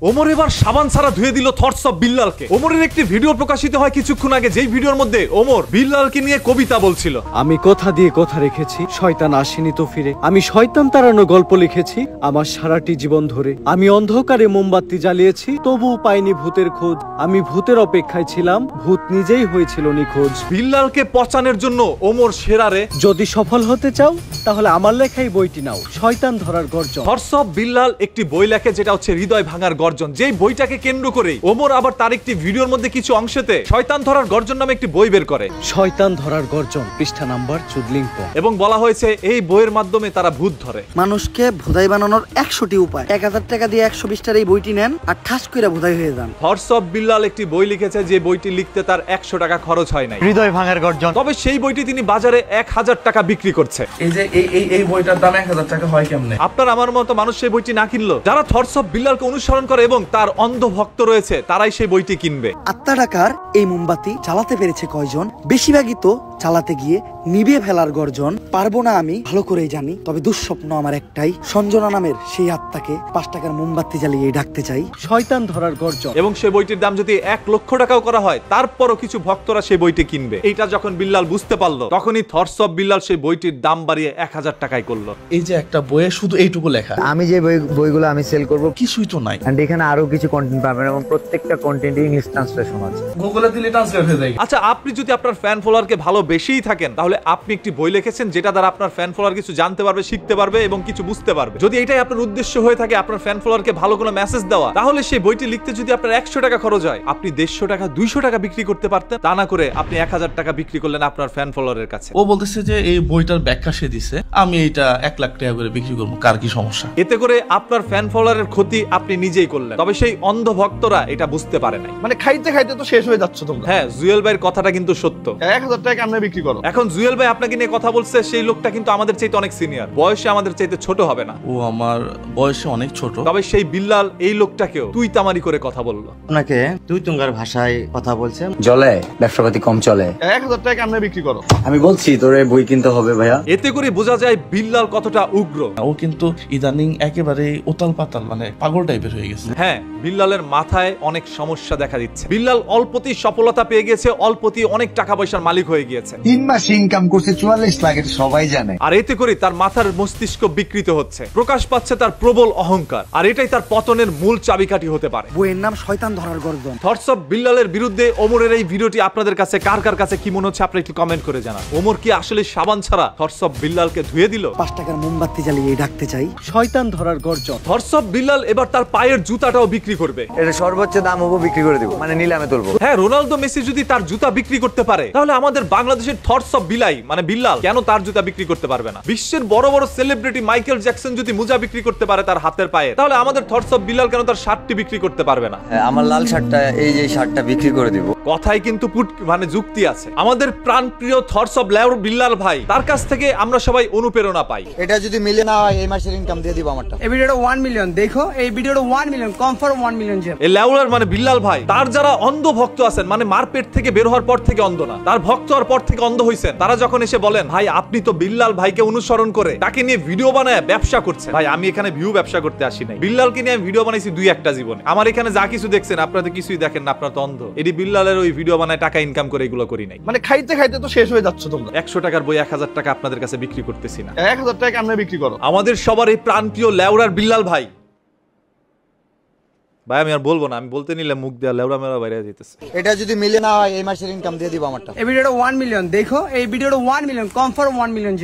ওমর এবার সাবান ছাড়া ধুয়ে দিল থটস অফ বিল্লালকে। ওমরের একটি ভিডিও প্রকাশিত হয় কিছুক্ষণ আগে, যেই ভিডিওর মধ্যে ওমর বিল্লালকে নিয়ে কবিতা বলছিল। আমি কথা দিয়ে কথা রেখেছি, শয়তান আসেনি তো ফিরে। আমি শয়তান তাড়ানো গল্প লিখেছি আমার সারাটি জীবন ধরে। আমি অন্ধকারে মোমবাতি জ্বালিয়েছি, তবুও পাইনি ভূতের খোঁজ। আমি ভূতের অপেক্ষায় ছিলাম, ভূত নিজেই হয়েছিল নিখোঁজ। বিল্লালকে পচানোর জন্য ওমর সেরারে। যদি সফল হতে চাও তাহলে আমার লেখাই বইটি নাও, শয়তান ধরার গর্জন। থটস অফ বিল্লাল একটি বই লেখে যেটা হচ্ছে হৃদয় ভাঙার গর্জন। যেই বইটাকে কেন্দ্র করে ওমর আবার তার একটি ভিডিওর মধ্যে কিছু অংশেতে শয়তান ধরার গর্জন নামে একটি বই বের করে। শয়তান ধরার গর্জন, পৃষ্ঠা নাম্বার চুদলিংপং। এবং বলা হয়েছে এই বইয়ের মাধ্যমে তারা ভূত ধরে। মানুষকে ভোদাই বানানোর 100টি উপায়। 1000 টাকা দিয়ে 120টার এই বইটি নেন আর ঠাস কইরা ভোদাই হয়ে যান। থটস অফ বিল্লাল একটি বই লিখেছে যে বইটি লিখতে তার 100 টাকা খরচ হয় নাই। হৃদয় ভাঙার গর্জন। তবে সেই বইটি তিনি বাজারে 1000 টাকা বিক্রি করছে। এই যে এই বইটার দাম 1000 টাকা হয় কেমনে? আপনার আমার মতো মানুষ সেই বইটি না কিনলো, যারা থটস অফ বিল্লালকে অনুসরণ করে এবং তার অন্ধ ভক্ত রয়েছে, তারাই সেই বইটি কিনবে। আত্মা টাকার এই মোমবাতি চালাতে পেরেছে কয়জন? বেশিরভাগই তো চালাতে গিয়ে নিভে ফেলার গর্জন। পারবো না আমি ভালো করেই জানি, তবে দুঃস্বপ্ন আমার একটাই, সঞ্জনা নামের সেই আত্মাকে 5 টাকার মোমবাতি জ্বালিয়ে ডাকতে চাই। শয়তান ধরার গর্জন। এবং সেই বইটির দাম যদি 1 লক্ষ টাকাও করা হয়, তারপরও কিছু ভক্তরা সেই বইটি কিনবে। এইটা যখন বিল্লাল বুঝতে পারলো, তখনই থটস অফ বিল্লাল সেই বইটির দাম বাড়িয়ে 1000 টাকায় করলো। এই যে একটা বইয়ে শুধু এইটুকু লেখা, আমি যে বইগুলো আমি সেল করব কিছুই তো নাই। এন্ড এখানে আরো কিছু কন্টেন্ট পাবেন এবং প্রত্যেকটা কন্টেন্ট ইংলিশ ট্রান্সলেশন আছে। গুগলে দিলে ট্রান্সলেট হয়ে যায়। আচ্ছা, আপনি যদি আপনার ফ্যান ফলোয়ারকে ভালোবেসেই থাকেন, তাহলে আপনি একটি বই লিখেছেন যেটা দ্বারা আপনার ফ্যান ফলোয়ার কিছু জানতে পারবে, শিখতে পারবে এবং কিছু বুঝতে পারবে। যদি এটাই আপনার উদ্দেশ্য হয়ে থাকে আপনার ফ্যান ফলোয়ারকে ভালো কোনো মেসেজ দেওয়া, তাহলে সেই বইটি লিখতে যদি আপনার 100 টাকা খরচ হয়, আপনি 150 টাকা 200 টাকা বিক্রি করতে পারতেন। তা না করে আপনি 1000 টাকা বিক্রি করলেন আপনার ফ্যান ফলোয়ারের কাছে। ও বলতেছে যে এই বইটার ব্যাখ্যা সে দিছে, আমি এইটা 1 লাখ টাকা করে বিক্রি করবো, কার কি সমস্যা? এতে করে আপনার ফ্যান ফলোয়ারের ক্ষতি আপনি নিজেই করলেন। তবে সেই অন্ধ ভক্তরা এটা বুঝতে পারে নাই। মানে খাইতে খাইতে তো শেষ হয়ে যাচ্ছে তোমরা। হ্যাঁ, জুয়েল ভাইয়ের কথাটা কিন্তু সত্য। 1000 টাকা আমরা বিক্রি করো। এখন জুয়েল ভাই আপনাকে নিয়ে কথা বলছে, সেই লোকটা কিন্তু আমাদের চাইতে অনেক সিনিয়র, বয়সে আমাদের চাইতে ছোট হবে না। ও আমার বয়সে অনেক ছোট। তবে সেই বিল্লাল এই লোকটাকেও তুই তামারি করে কথা বললো। আপনাকে তুই তুঙ্গার ভাষায় কথা বলছেন। চলে ব্যবসাপাতি কম চলে। 1000 টাকা আমরা বিক্রি করো। আমি বলছি তোরে বই কিনতে হবে ভাইয়া। এতে করে বোঝা যায় বিল্লাল কতটা উগ্র। ও কিন্তু ইদানিং একেবারে উতাল পাতাল, মানে পাগল টাইপের হয়ে গেছে। হ্যাঁ, বিল্লালের মাথায় অনেক সমস্যা দেখা দিচ্ছে। বিল্লাল অল্পতেই সফলতা পেয়ে গেছে, অল্পতেই অনেক টাকা পয়সার মালিক হয়ে গিয়েছে। 3 মাসে ইনকাম করছে 44 লাখ, এটা সবাই জানে। আর এতে করে তার মাথার মস্তিষ্ক বিকৃত হচ্ছে, প্রকাশ পাচ্ছে তার প্রবল অহংকার। আর এটাই তার পতনের মূল চাবিকাঠি হতে পারে। বইয়ের নাম শয়তান ধরার গর্জন। থটস অফ বিল্লালের বিরুদ্ধে ওমরের এই ভিডিওটি আপনাদের কাছে কার কাছে কি মনে হচ্ছে আপনারা একটু কমেন্ট করে জানান। ওমর কি আসলে সাবান ছাড়া থটস অফ বিল্লালকে ধুয়ে দিল? 5 টাকার মোমবাতি জ্বালিয়ে ডাকতে চাই। শয়তান ধরার গর্জন। থটস অফ বিল্লাল এবার তার পায়ের জুতাটাও বিক্রি করবে। এটা সর্বোচ্চ দাম হবো বিক্রি করে দিব, মানে নিলামে তুলবো। হ্যাঁ, রোনালদো মেসি যদি তার জুতা বিক্রি করতে পারে, তাহলে আমাদের বাংলাদেশের থটস অফ বিলাই মানে বিল্লাল কেন তার জুতা বিক্রি করতে পারবে না? বিশ্বের বড় বড় সেলিব্রিটি মাইকেল জ্যাকসন যদি মোজা বিক্রি করতে পারে তার হাতের পায়ে, তাহলে আমাদের থটস অফ বিল্লাল কেন তার শার্টটি বিক্রি করতে পারবে না? আমার লাল শার্টটা, এই যে শার্টটা বিক্রি করে দিব। কথাই কিন্তু মানে যুক্তি আছে। আমাদের প্রাণপ্রিয় থটস অফ বিল্লাল ভাই, তার কাছ থেকে আমরা সবাই অনুপ্রেরণা পাই। এটা যদি মিলে না হয় এই মাসের ইনকাম দিয়ে দিব আমারটা। এই ভিডিওটা 1 মিলিয়ন দেখো, এই ভিডিওটা 1 মিলিয়ন কনফার্ম 1 মিলিয়ন জেম। এই লেউলার মানে বিল্লাল ভাই, তার যারা অন্ধ ভক্ত আছেন, মানে মারপেট থেকে বের হওয়ার পর থেকে অন্ধ না, তার ভক্ত হওয়ার পর থেকে অন্ধ হইছেন, তারা যখন এসে বলেন ভাই আপনি তো বিল্লাল ভাইকে অনুসরণ করে তাকে নিয়ে ভিডিও বানায় ব্যবসা করছেন। ভাই আমি এখানে ভিউ ব্যবসা করতে আসি নাই, বিল্লালকে নিয়ে আমি ভিডিও বানাইছি 2-1টা জীবনে। আমার এখানে যা কিছু দেখছেন আপনারা কিছুই দেখেন না, আপনারা তো অন্ধ। এটি বিল্লালের ওই ভিডিও বানায় টাকা ইনকাম করে এগুলো করি নাই। মানে খাইতে খাইতে তো শেষ হয়ে যাচ্ছে তোমরা। 100 টাকার বই 1000 টাকা আপনাদের কাছে বিক্রি করতেছি না। 1000 টাকা আমরা বিক্রি করো। আমাদের সবার এই প্রাণপ্রিয় লেউরার বিল্লাল ভাই, ভাই আমি আর বলবো না, আমি বলতে নিলে মুখ দেওয়া লেউরা মেরা বাইরে যেতেছে। এটা যদি মিলে না হয় এই মাসের ইনকাম দিয়ে দিব আমারটা। এই ভিডিওটা 1 মিলিয়ন দেখো, এই ভিডিওটা 1 মিলিয়ন কনফার্ম 1 মিলিয়ন জেম।